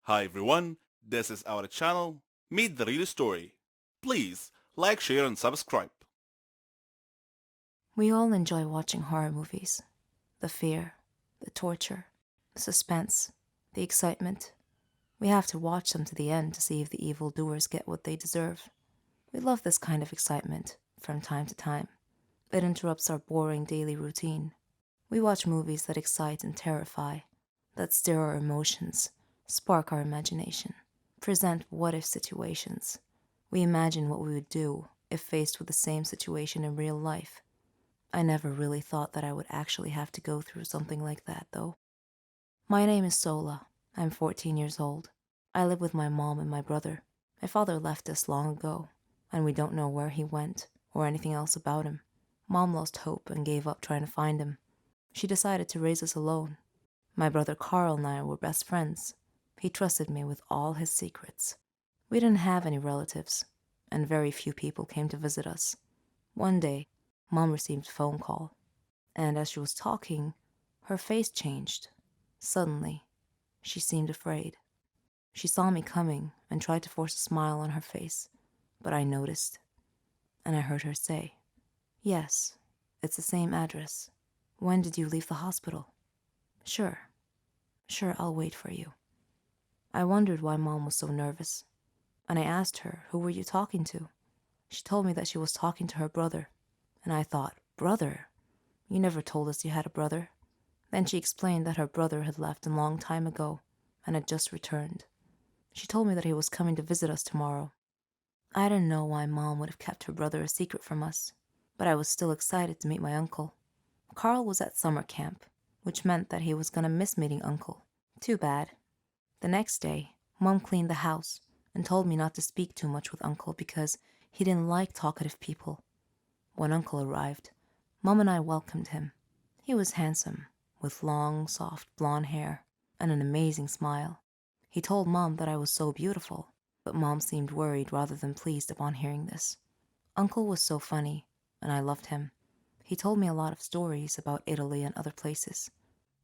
Hi everyone, this is our channel, Meet the Real Story. Please like, share and subscribe. We all enjoy watching horror movies. The fear, the torture, the suspense, the excitement. We have to watch them to the end to see if the evildoers get what they deserve. We love this kind of excitement from time to time. It interrupts our boring daily routine. We watch movies that excite and terrify, that stir our emotions, spark our imagination, present what if situations. We imagine what we would do if faced with the same situation in real life. I never really thought that I would actually have to go through something like that, though. My name is Sola. I'm 14 years old. I live with my mom and my brother. My father left us long ago, and we don't know where he went or anything else about him. Mom lost hope and gave up trying to find him. She decided to raise us alone. My brother Carl and I were best friends. He trusted me with all his secrets. We didn't have any relatives, and very few people came to visit us. One day, Mom received a phone call, and as she was talking, her face changed. Suddenly, she seemed afraid. She saw me coming and tried to force a smile on her face, but I noticed, and I heard her say, "Yes, it's the same address. When did you leave the hospital?" "Sure, sure, I'll wait for you." I wondered why Mom was so nervous, and I asked her, "Who were you talking to?" She told me that she was talking to her brother, and I thought, "Brother? You never told us you had a brother." Then she explained that her brother had left a long time ago and had just returned. She told me that he was coming to visit us tomorrow. I didn't know why Mom would have kept her brother a secret from us, but I was still excited to meet my uncle. Carl was at summer camp, which meant that he was going to miss meeting Uncle. Too bad. The next day, Mom cleaned the house and told me not to speak too much with Uncle because he didn't like talkative people. When Uncle arrived, Mom and I welcomed him. He was handsome, with long, soft blonde hair and an amazing smile. He told Mom that I was so beautiful, but Mom seemed worried rather than pleased upon hearing this. Uncle was so funny, and I loved him. He told me a lot of stories about Italy and other places.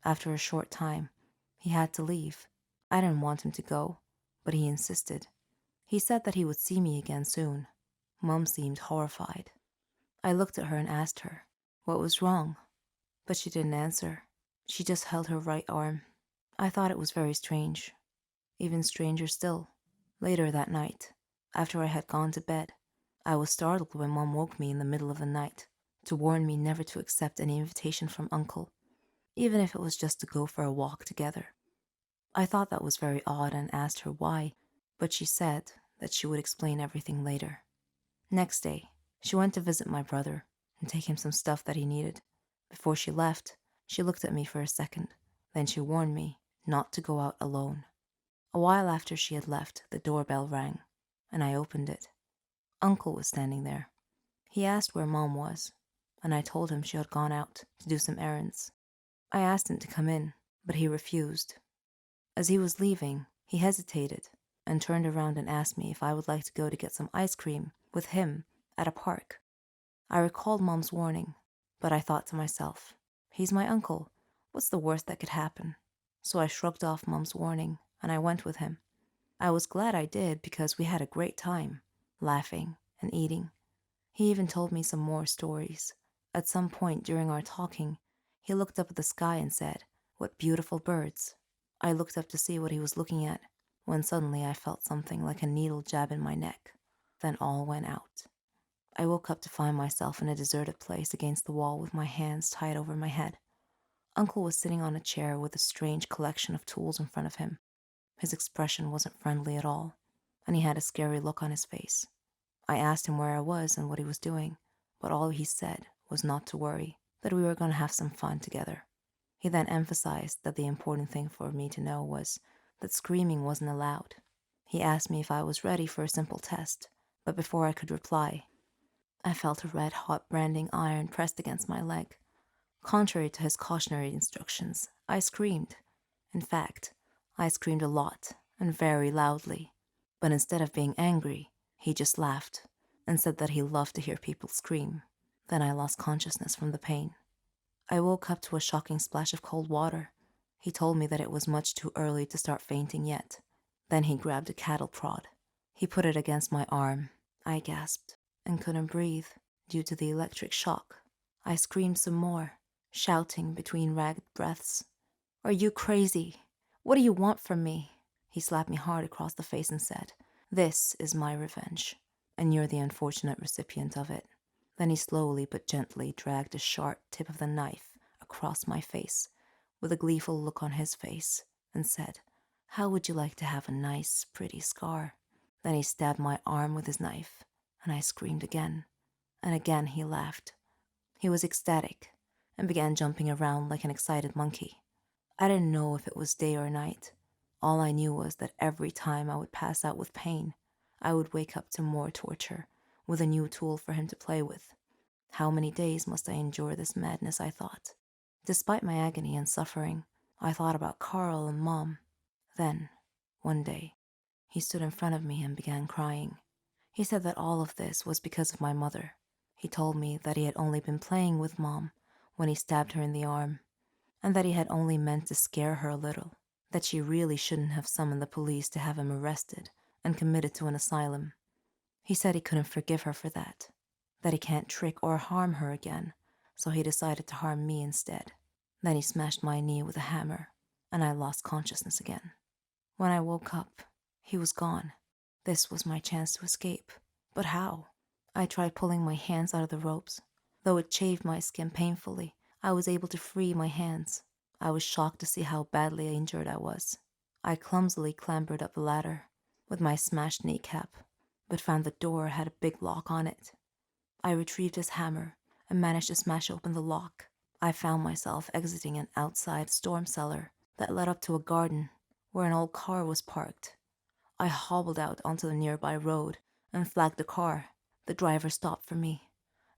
After a short time, he had to leave. I didn't want him to go, but he insisted. He said that he would see me again soon. Mom seemed horrified. I looked at her and asked her what was wrong, but she didn't answer. She just held her right arm. I thought it was very strange. Even stranger still, later that night, after I had gone to bed, I was startled when Mom woke me in the middle of the night to warn me never to accept any invitation from Uncle, even if it was just to go for a walk together. I thought that was very odd and asked her why, but she said that she would explain everything later. Next day, she went to visit my brother and take him some stuff that he needed. Before she left, she looked at me for a second, then she warned me not to go out alone. A while after she had left, the doorbell rang, and I opened it. Uncle was standing there. He asked where Mom was, and I told him she had gone out to do some errands. I asked him to come in, but he refused. As he was leaving, he hesitated and turned around and asked me if I would like to go to get some ice cream with him at a park. I recalled Mom's warning, but I thought to myself, he's my uncle. What's the worst that could happen? So I shrugged off Mom's warning and I went with him. I was glad I did because we had a great time, laughing and eating. He even told me some more stories. At some point during our talking, he looked up at the sky and said, "What beautiful birds." I looked up to see what he was looking at, when suddenly I felt something like a needle jab in my neck. Then all went out. I woke up to find myself in a deserted place against the wall with my hands tied over my head. Uncle was sitting on a chair with a strange collection of tools in front of him. His expression wasn't friendly at all, and he had a scary look on his face. I asked him where I was and what he was doing, but all he said was not to worry, that we were going to have some fun together. He then emphasized that the important thing for me to know was that screaming wasn't allowed. He asked me if I was ready for a simple test, but before I could reply, I felt a red-hot branding iron pressed against my leg. Contrary to his cautionary instructions, I screamed. In fact, I screamed a lot and very loudly. But instead of being angry, he just laughed and said that he loved to hear people scream. Then I lost consciousness from the pain. I woke up to a shocking splash of cold water. He told me that it was much too early to start fainting yet. Then he grabbed a cattle prod. He put it against my arm. I gasped and couldn't breathe due to the electric shock. I screamed some more, shouting between ragged breaths. Are you crazy? What do you want from me? He slapped me hard across the face and said, This is my revenge, and you're the unfortunate recipient of it. Then he slowly but gently dragged the sharp tip of the knife across my face, with a gleeful look on his face, and said, How would you like to have a nice, pretty scar? Then he stabbed my arm with his knife, and I screamed again, and again he laughed. He was ecstatic, and began jumping around like an excited monkey. I didn't know if it was day or night. All I knew was that every time I would pass out with pain, I would wake up to more torture, with a new tool for him to play with. How many days must I endure this madness, I thought. Despite my agony and suffering, I thought about Carl and Mom. Then, one day, he stood in front of me and began crying. He said that all of this was because of my mother. He told me that he had only been playing with Mom when he stabbed her in the arm, and that he had only meant to scare her a little, that she really shouldn't have summoned the police to have him arrested and committed to an asylum. He said he couldn't forgive her for that he can't trick or harm her again, so he decided to harm me instead. Then he smashed my knee with a hammer, and I lost consciousness again. When I woke up, he was gone. This was my chance to escape. But how? I tried pulling my hands out of the ropes. Though it chafed my skin painfully, I was able to free my hands. I was shocked to see how badly injured I was. I clumsily clambered up the ladder with my smashed kneecap, but found the door had a big lock on it. I retrieved his hammer and managed to smash open the lock. I found myself exiting an outside storm cellar that led up to a garden where an old car was parked. I hobbled out onto the nearby road and flagged the car. The driver stopped for me,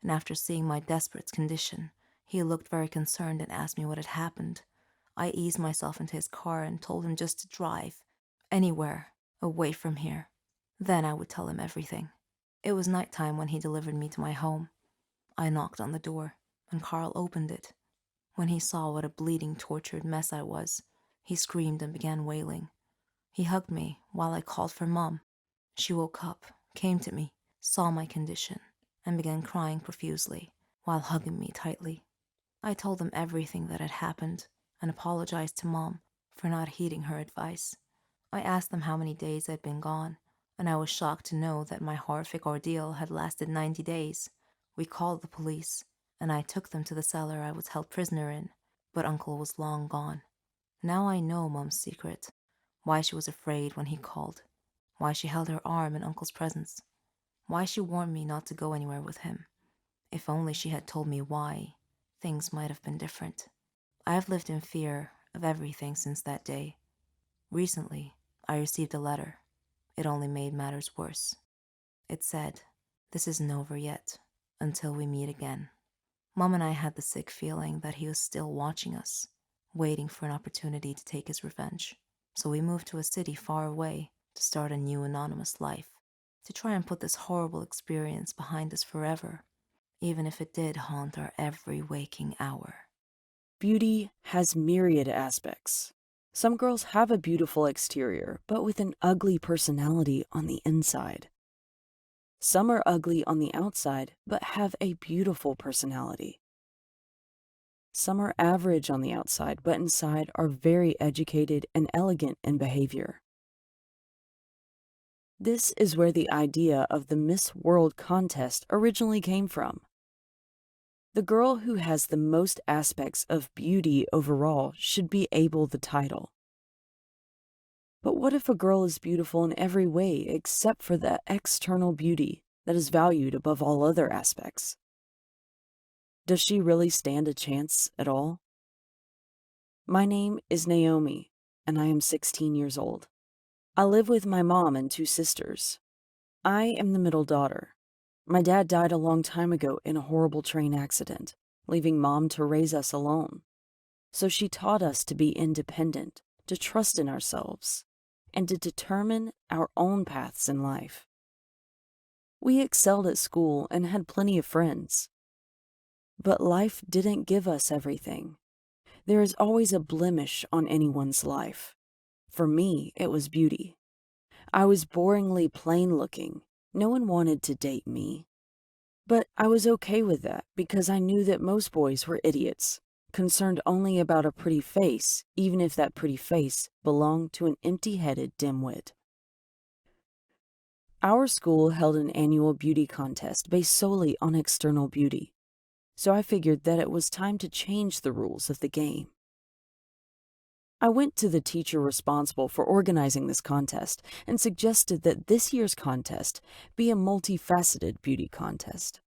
and after seeing my desperate condition, he looked very concerned and asked me what had happened. I eased myself into his car and told him just to drive anywhere away from here. Then I would tell him everything. It was nighttime when he delivered me to my home. I knocked on the door, and Carl opened it. When he saw what a bleeding, tortured mess I was, he screamed and began wailing. He hugged me while I called for Mom. She woke up, came to me, saw my condition, and began crying profusely while hugging me tightly. I told them everything that had happened and apologized to Mom for not heeding her advice. I asked them how many days I'd been gone, and I was shocked to know that my horrific ordeal had lasted 90 days. We called the police, and I took them to the cellar I was held prisoner in, but Uncle was long gone. Now I know Mom's secret, why she was afraid when he called, why she held her arm in Uncle's presence, why she warned me not to go anywhere with him. If only she had told me why, things might have been different. I have lived in fear of everything since that day. Recently, I received a letter. It only made matters worse. It said, "This isn't over yet, until we meet again." Mom and I had the sick feeling that he was still watching us, waiting for an opportunity to take his revenge. So we moved to a city far away to start a new anonymous life, to try and put this horrible experience behind us forever, even if it did haunt our every waking hour. Beauty has myriad aspects. Some girls have a beautiful exterior, but with an ugly personality on the inside. Some are ugly on the outside, but have a beautiful personality. Some are average on the outside, but inside are very educated and elegant in behavior. This is where the idea of the Miss World contest originally came from. The girl who has the most aspects of beauty overall should be able the title. But what if a girl is beautiful in every way except for the external beauty that is valued above all other aspects? Does she really stand a chance at all? My name is Naomi, and I am 16 years old. I live with my mom and 2 sisters. I am the middle daughter. My dad died a long time ago in a horrible train accident, leaving Mom to raise us alone. So she taught us to be independent, to trust in ourselves, and to determine our own paths in life. We excelled at school and had plenty of friends. But life didn't give us everything. There is always a blemish on anyone's life. For me, it was beauty. I was boringly plain looking. No one wanted to date me. But I was okay with that because I knew that most boys were idiots, concerned only about a pretty face, even if that pretty face belonged to an empty-headed dimwit. Our school held an annual beauty contest based solely on external beauty, so I figured that it was time to change the rules of the game. I went to the teacher responsible for organizing this contest and suggested that this year's contest be a multifaceted beauty contest.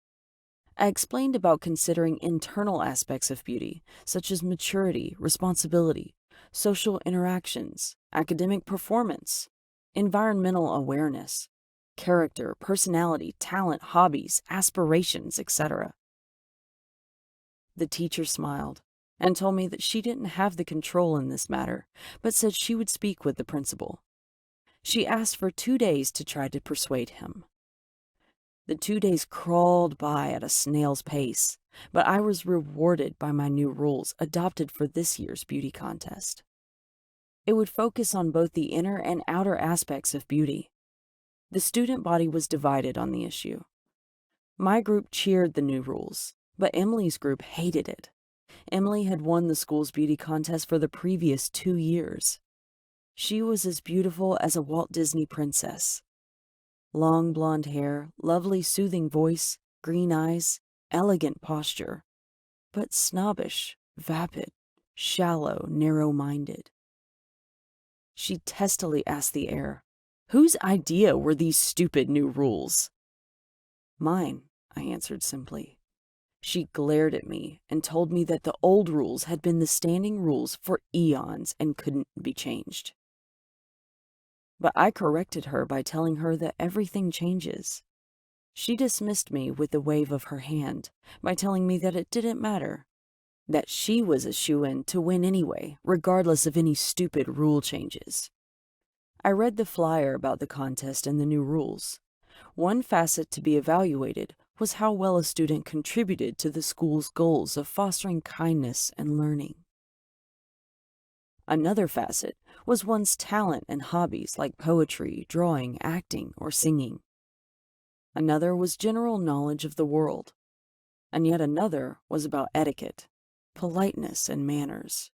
I explained about considering internal aspects of beauty, such as maturity, responsibility, social interactions, academic performance, environmental awareness, character, personality, talent, hobbies, aspirations, etc. The teacher smiled and told me that she didn't have the control in this matter, but said she would speak with the principal. She asked for 2 days to try to persuade him. The 2 days crawled by at a snail's pace, but I was rewarded by my new rules adopted for this year's beauty contest. It would focus on both the inner and outer aspects of beauty. The student body was divided on the issue. My group cheered the new rules, but Emily's group hated it. Emily had won the school's beauty contest for the previous 2 years. She was as beautiful as a Walt Disney princess. Long blonde hair, lovely soothing voice, green eyes, elegant posture, but snobbish, vapid, shallow, narrow-minded. She testily asked the air, "Whose idea were these stupid new rules?" "Mine," I answered simply. She glared at me and told me that the old rules had been the standing rules for eons and couldn't be changed. But I corrected her by telling her that everything changes. She dismissed me with a wave of her hand by telling me that it didn't matter, that she was a shoo-in to win anyway, regardless of any stupid rule changes. I read the flyer about the contest and the new rules. One facet to be evaluated was how well a student contributed to the school's goals of fostering kindness and learning. Another facet was one's talent and hobbies like poetry, drawing, acting, or singing. Another was general knowledge of the world. And yet another was about etiquette, politeness, and manners.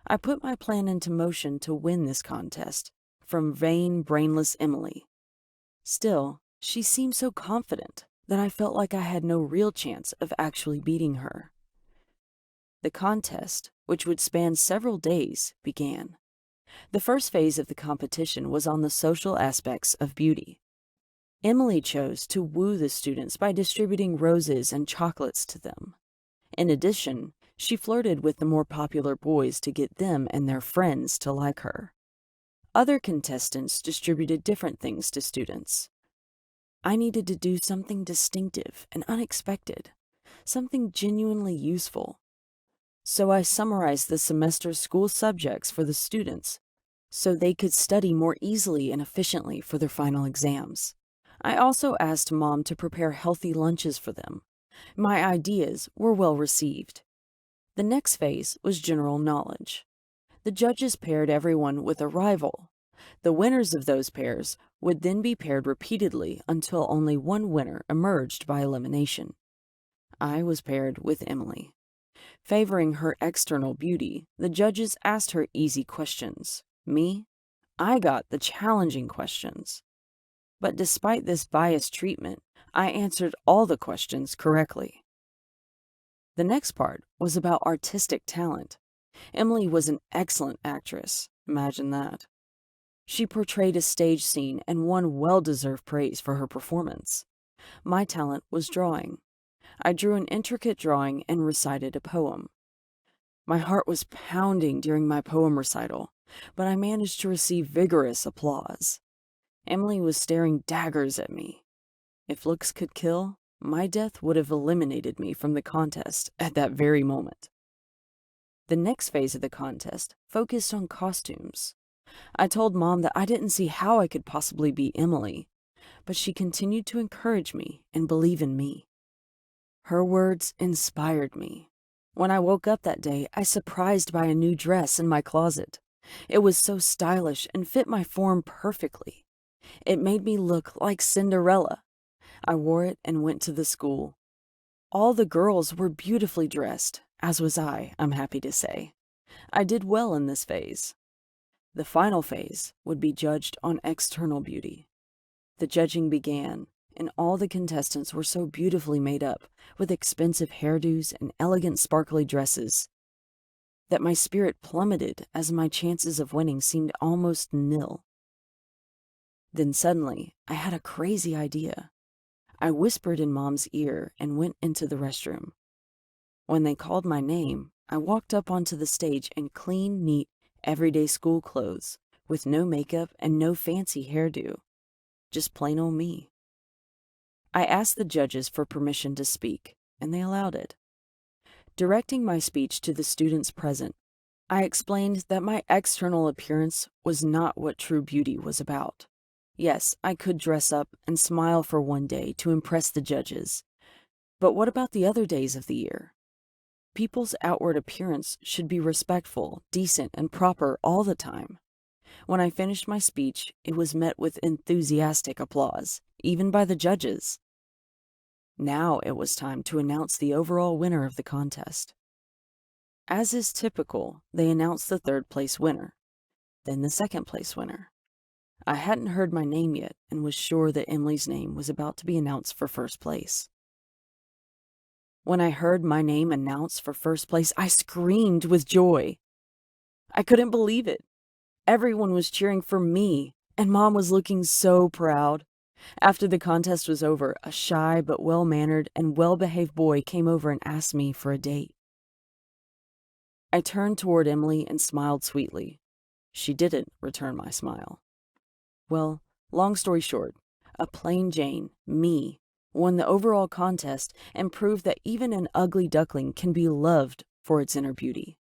I put my plan into motion to win this contest from vain, brainless Emily. Still, she seemed so confident that I felt like I had no real chance of actually beating her. The contest, which would span several days, began. The first phase of the competition was on the social aspects of beauty. Emily chose to woo the students by distributing roses and chocolates to them. In addition, she flirted with the more popular boys to get them and their friends to like her. Other contestants distributed different things to students. I needed to do something distinctive and unexpected, something genuinely useful. So I summarized the semester's school subjects for the students so they could study more easily and efficiently for their final exams. I also asked Mom to prepare healthy lunches for them. My ideas were well received. The next phase was general knowledge. The judges paired everyone with a rival. The winners of those pairs would then be paired repeatedly until only one winner emerged by elimination. I was paired with Emily. Favoring her external beauty, the judges asked her easy questions. Me? I got the challenging questions. But despite this biased treatment, I answered all the questions correctly. The next part was about artistic talent. Emily was an excellent actress. Imagine that. She portrayed a stage scene and won well-deserved praise for her performance. My talent was drawing. I drew an intricate drawing and recited a poem. My heart was pounding during my poem recital, but I managed to receive vigorous applause. Emily was staring daggers at me. If looks could kill, my death would have eliminated me from the contest at that very moment. The next phase of the contest focused on costumes. I told Mom that I didn't see how I could possibly beat Emily, but she continued to encourage me and believe in me. Her words inspired me. When I woke up that day, I was surprised by a new dress in my closet. It was so stylish and fit my form perfectly. It made me look like Cinderella. I wore it and went to the school. All the girls were beautifully dressed, as was I, I'm happy to say. I did well in this phase. The final phase would be judged on external beauty. The judging began, and all the contestants were so beautifully made up, with expensive hairdos and elegant sparkly dresses, that my spirit plummeted as my chances of winning seemed almost nil. Then suddenly, I had a crazy idea. I whispered in Mom's ear and went into the restroom. When they called my name, I walked up onto the stage in clean, neat, everyday school clothes, with no makeup and no fancy hairdo. Just plain old me. I asked the judges for permission to speak, and they allowed it. Directing my speech to the students present, I explained that my external appearance was not what true beauty was about. Yes, I could dress up and smile for one day to impress the judges. But what about the other days of the year? People's outward appearance should be respectful, decent, and proper all the time. When I finished my speech, it was met with enthusiastic applause, even by the judges. Now it was time to announce the overall winner of the contest. As is typical, they announced the third-place winner, then the second-place winner. I hadn't heard my name yet and was sure that Emily's name was about to be announced for first place. When I heard my name announced for first place, I screamed with joy. I couldn't believe it. Everyone was cheering for me, and Mom was looking so proud. After the contest was over, a shy but well-mannered and well-behaved boy came over and asked me for a date. I turned toward Emily and smiled sweetly. She didn't return my smile. Well, long story short, a plain Jane, me, won the overall contest and proved that even an ugly duckling can be loved for its inner beauty.